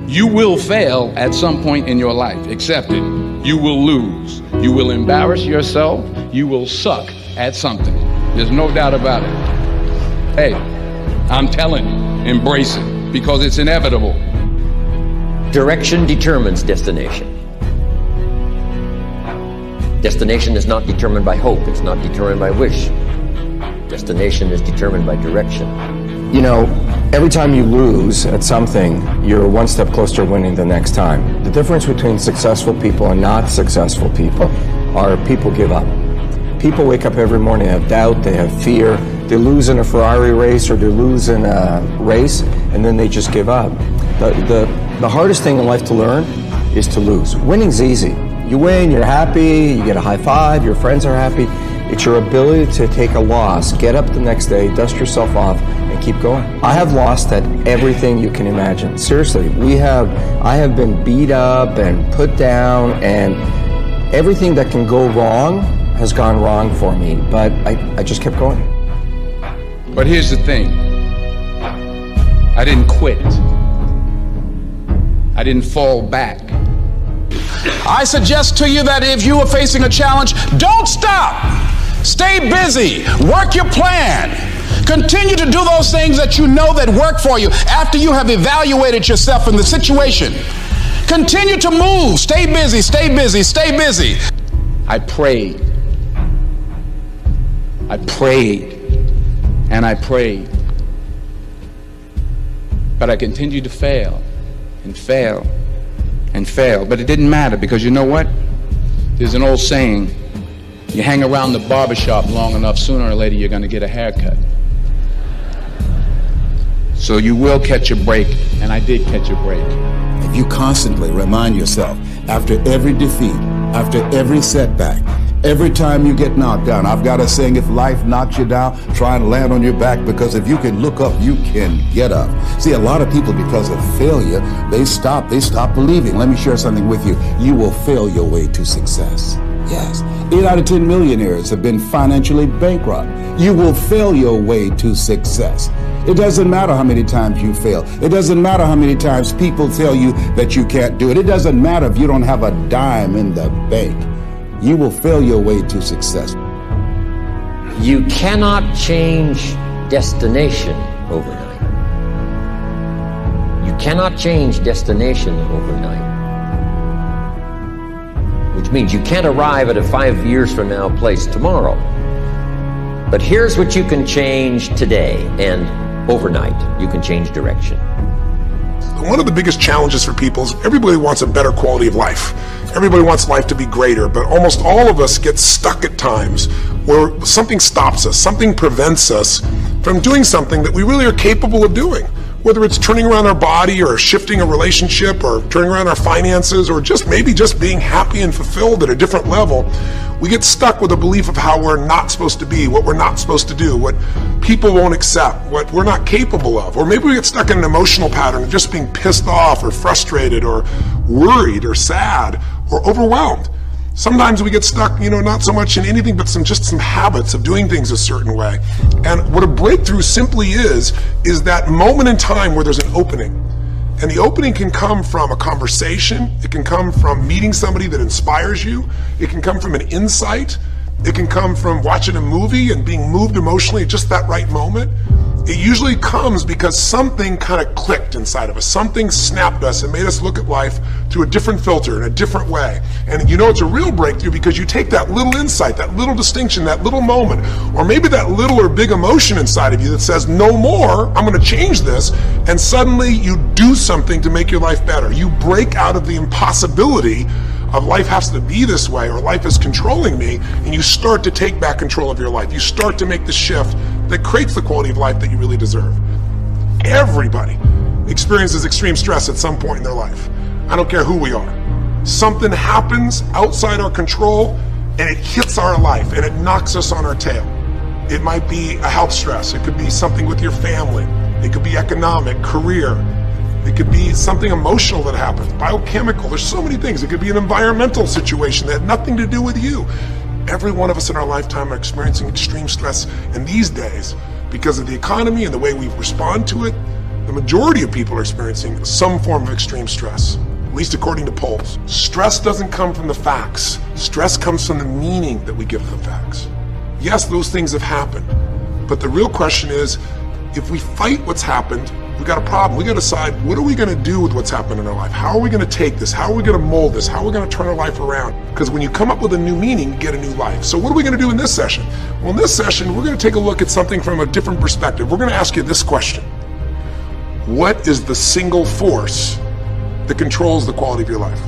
You will fail at some point in your life. Accept it. You will lose. You will embarrass yourself. You will suck at something. There's no doubt about it. Hey, I'm telling you, embrace it because it's inevitable. Direction determines destination. Destination is not determined by hope. It's not determined by wish. Destination is determined by direction. You know, every time you lose at something, you're one step closer to winning the next time. The difference between successful people and not successful people are people give up. People wake up every morning, they have doubt, they have fear, they lose in a Ferrari race or they lose in a race, and then they just give up. The hardest thing in life to learn is to lose. Winning's easy. You win, you're happy, you get a high five, your friends are happy. It's your ability to take a loss, get up the next day, dust yourself off, and keep going. I have lost at everything you can imagine. Seriously, I have been beat up and put down, and everything that can go wrong has gone wrong for me, but I just kept going. But here's the thing. I didn't quit. I didn't fall back. I suggest to you that if you are facing a challenge, don't stop. Stay busy. Work your plan. Continue to do those things that you know that work for you after you have evaluated yourself in the situation. Continue to move. Stay busy, stay busy, stay busy. I prayed. I prayed. And I prayed. But I continued to fail and fail and fail. But it didn't matter because you know what? There's an old saying, you hang around the barbershop long enough, sooner or later you're going to get a haircut. So you will catch a break, and I did catch a break. If you constantly remind yourself, after every defeat, after every setback, every time you get knocked down, I've got a saying, if life knocks you down, try and land on your back, because if you can look up, you can get up. See, a lot of people, because of failure, they stop believing. Let me share something with you. You will fail your way to success. Yes, 8 out of 10 millionaires have been financially bankrupt. You will fail your way to success. It doesn't matter how many times you fail. It doesn't matter how many times people tell you that you can't do it. It doesn't matter if you don't have a dime in the bank. You will fail your way to success. You cannot change destination overnight. You cannot change destination overnight. Which means you can't arrive at a 5 years from now place tomorrow. But here's what you can change today, and overnight you can change direction. One of the biggest challenges for people is everybody wants a better quality of life. Everybody wants life to be greater, but almost all of us get stuck at times where something stops us, something prevents us from doing something that we really are capable of doing. Whether it's turning around our body or shifting a relationship or turning around our finances or just maybe just being happy and fulfilled at a different level, we get stuck with a belief of how we're not supposed to be, what we're not supposed to do, what people won't accept, what we're not capable of. Or maybe we get stuck in an emotional pattern of just being pissed off or frustrated or worried or sad or overwhelmed. Sometimes we get stuck, not so much in anything, but just some habits of doing things a certain way. And what a breakthrough simply is that moment in time where there's an opening. And the opening can come from a conversation. It can come from meeting somebody that inspires you. It can come from an insight. It can come from watching a movie and being moved emotionally at just that right moment. It usually comes because something kind of clicked inside of us. Something snapped us and made us look at life through a different filter in a different way. And it's a real breakthrough because you take that little insight, that little distinction, that little moment, or maybe that little or big emotion inside of you that says, no more, I'm going to change this. And suddenly you do something to make your life better. You break out of the impossibility of life has to be this way or life is controlling me, and you start to take back control of your life. You start to make the shift that creates the quality of life that you really deserve. Everybody experiences extreme stress at some point in their life. I don't care who we are. Something happens outside our control and it hits our life and it knocks us on our tail. It might be a health stress. It could be something with your family. It could be economic, career. It could be something emotional that happens, biochemical. There's so many things. It could be an environmental situation that had nothing to do with you. Every one of us in our lifetime are experiencing extreme stress. And these days, because of the economy and the way we respond to it, The majority of people are experiencing some form of extreme stress, at least according to polls. Stress doesn't come from the facts. Stress comes from the meaning that we give to the facts. Yes, those things have happened, but the real question is, if we fight what's happened, we got a problem. We got to decide, what are we going to do with what's happened in our life? How are we going to take this? How are we going to mold this? How are we going to turn our life around? Because when you come up with a new meaning, you get a new life. So what are we going to do in this session? Well, in this session, we're going to take a look at something from a different perspective. We're going to ask you this question. What is the single force that controls the quality of your life?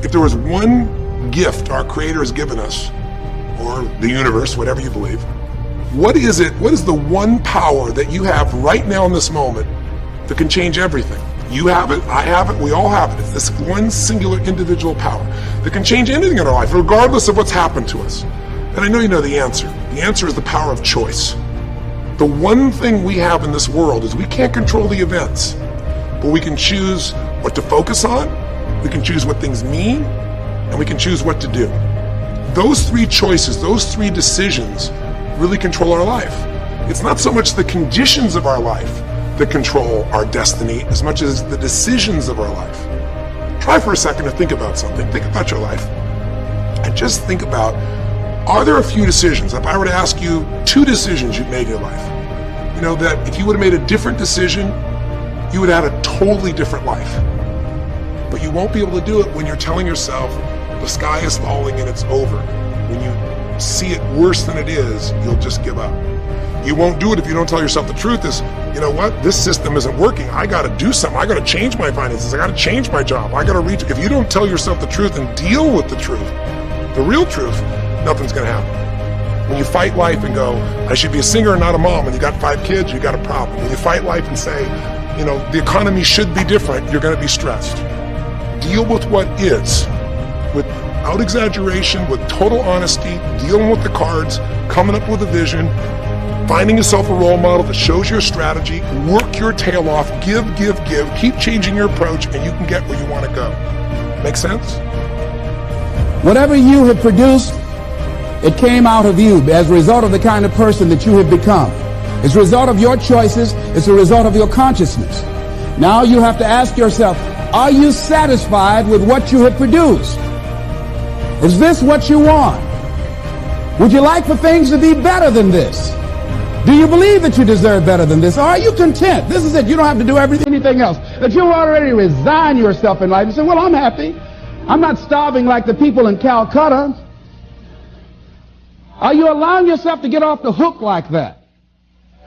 If there was one gift our Creator has given us, or the universe, whatever you believe, what is it? What is the one power that you have right now in this moment that can change everything? You have it, I have it, we all have it. It's this one singular individual power that can change anything in our life, regardless of what's happened to us. And I know you know the answer. The answer is the power of choice. The one thing we have in this world is we can't control the events, but we can choose what to focus on, we can choose what things mean, and we can choose what to do. Those three choices, those three decisions really control our life. It's not so much the conditions of our life that control our destiny as much as the decisions of our life. Try for a second to think about something. Think about your life and just think about, are there a few decisions? If I were to ask you 2 decisions you've made in your life, you know, that if you would have made a different decision, you would have had a totally different life. But you won't be able to do it when you're telling yourself the sky is falling and it's over. When you see it worse than it is, you'll just give up. You won't do it if you don't tell yourself the truth is, you know what, this system isn't working. I got to do something. I got to change my finances. I got to change my job. I got to reach. If you don't tell yourself the truth and deal with the truth, the real truth, nothing's going to happen. When you fight life and go, I should be a singer and not a mom, and you got 5 kids, you got a problem. When you fight life and say, you know, the economy should be different, you're going to be stressed. Deal with what is, without exaggeration, with total honesty, dealing with the cards, coming up with a vision, finding yourself a role model that shows your strategy, work your tail off, give, keep changing your approach, and you can get where you want to go. Make sense? Whatever you have produced, it came out of you as a result of the kind of person that you have become. It's a result of your choices. It's a result of your consciousness. Now you have to ask yourself, are you satisfied with what you have produced? Is this what you want? Would you like for things to be better than this? Do you believe that you deserve better than this? Or are you content? This is it. You don't have to do anything else. That you already resign yourself in life and say, well, I'm happy. I'm not starving like the people in Calcutta. Are you allowing yourself to get off the hook like that?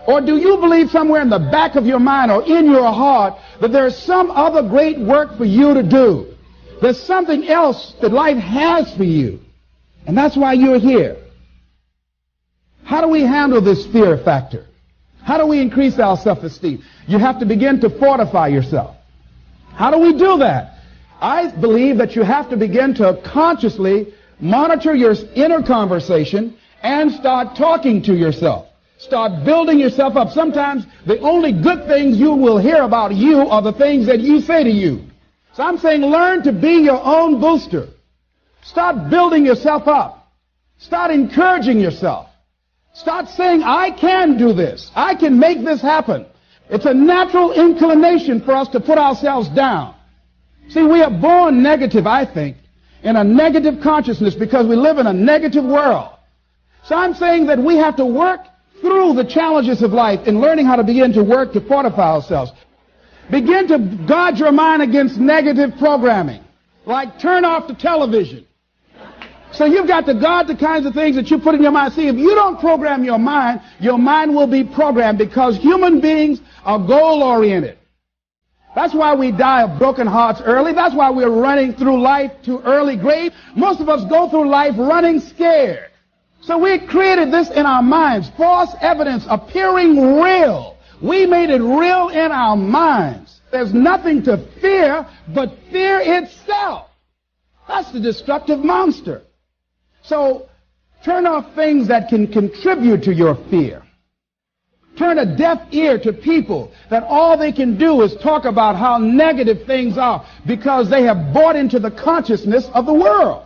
Or do you believe somewhere in the back of your mind or in your heart that there's some other great work for you to do? There's something else that life has for you. And that's why you're here. How do we handle this fear factor? How do we increase our self-esteem? You have to begin to fortify yourself. How do we do that? I believe that you have to begin to consciously monitor your inner conversation and start talking to yourself. Start building yourself up. Sometimes the only good things you will hear about you are the things that you say to you. So I'm saying learn to be your own booster. Start building yourself up. Start encouraging yourself. Start saying, I can do this. I can make this happen. It's a natural inclination for us to put ourselves down. See, we are born negative, I think, in a negative consciousness because we live in a negative world. So I'm saying that we have to work through the challenges of life in learning how to begin to work to fortify ourselves. Begin to guard your mind against negative programming, like turn off the television. So you've got to guard the kinds of things that you put in your mind. See, if you don't program your mind will be programmed because human beings are goal-oriented. That's why we die of broken hearts early. That's why we're running through life to early grave. Most of us go through life running scared. So we created this in our minds, false evidence appearing real. We made it real in our minds. There's nothing to fear but fear itself. That's the destructive monster. So turn off things that can contribute to your fear. Turn a deaf ear to people that all they can do is talk about how negative things are because they have bought into the consciousness of the world.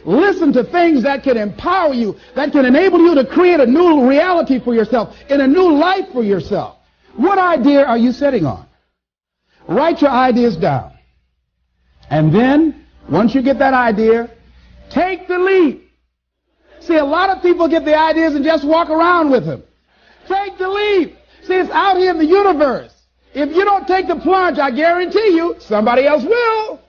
Listen to things that can empower you, that can enable you to create a new reality for yourself and a new life for yourself. What idea are you sitting on? Write your ideas down. And then, once you get that idea, take the leap. See, a lot of people get the ideas and just walk around with them. Take the leap. See, it's out here in the universe. If you don't take the plunge, I guarantee you, somebody else will.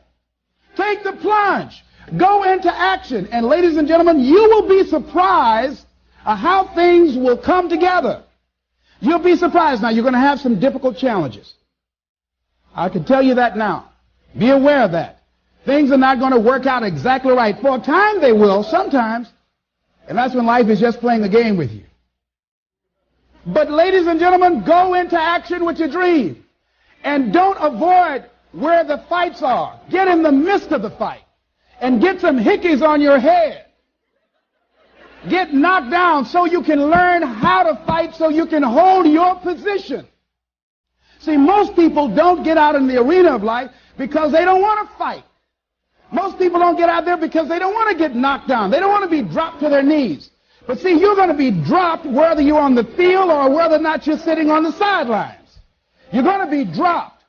Take the plunge. Go into action. And ladies and gentlemen, you will be surprised at how things will come together. You'll be surprised. Now, you're going to have some difficult challenges. I can tell you that now. Be aware of that. Things are not going to work out exactly right. For a time they will, sometimes. And that's when life is just playing a game with you. But ladies and gentlemen, go into action with your dream. And don't avoid where the fights are. Get in the midst of the fight. And get some hickeys on your head. Get knocked down so you can learn how to fight, so you can hold your position. See, most people don't get out in the arena of life because they don't want to fight. Most people don't get out there because they don't want to get knocked down. They don't want to be dropped to their knees. But see, you're going to be dropped whether you're on the field or whether or not you're sitting on the sidelines. You're going to be dropped.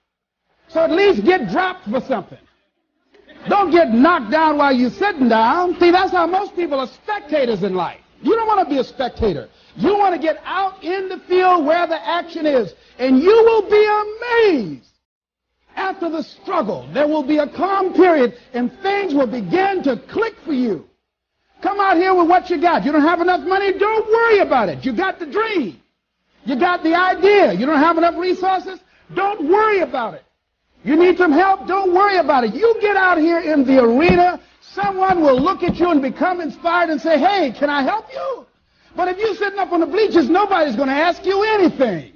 So at least get dropped for something. Don't get knocked down while you're sitting down. See, that's how most people are spectators in life. You don't want to be a spectator. You want to get out in the field where the action is. And you will be amazed. After the struggle, there will be a calm period and things will begin to click for you. Come out here with what you got. You don't have enough money? Don't worry about it. You got the dream. You got the idea. You don't have enough resources? Don't worry about it. You need some help? Don't worry about it. You get out here in the arena, someone will look at you and become inspired and say, hey, can I help you? But if you're sitting up on the bleachers, nobody's going to ask you anything.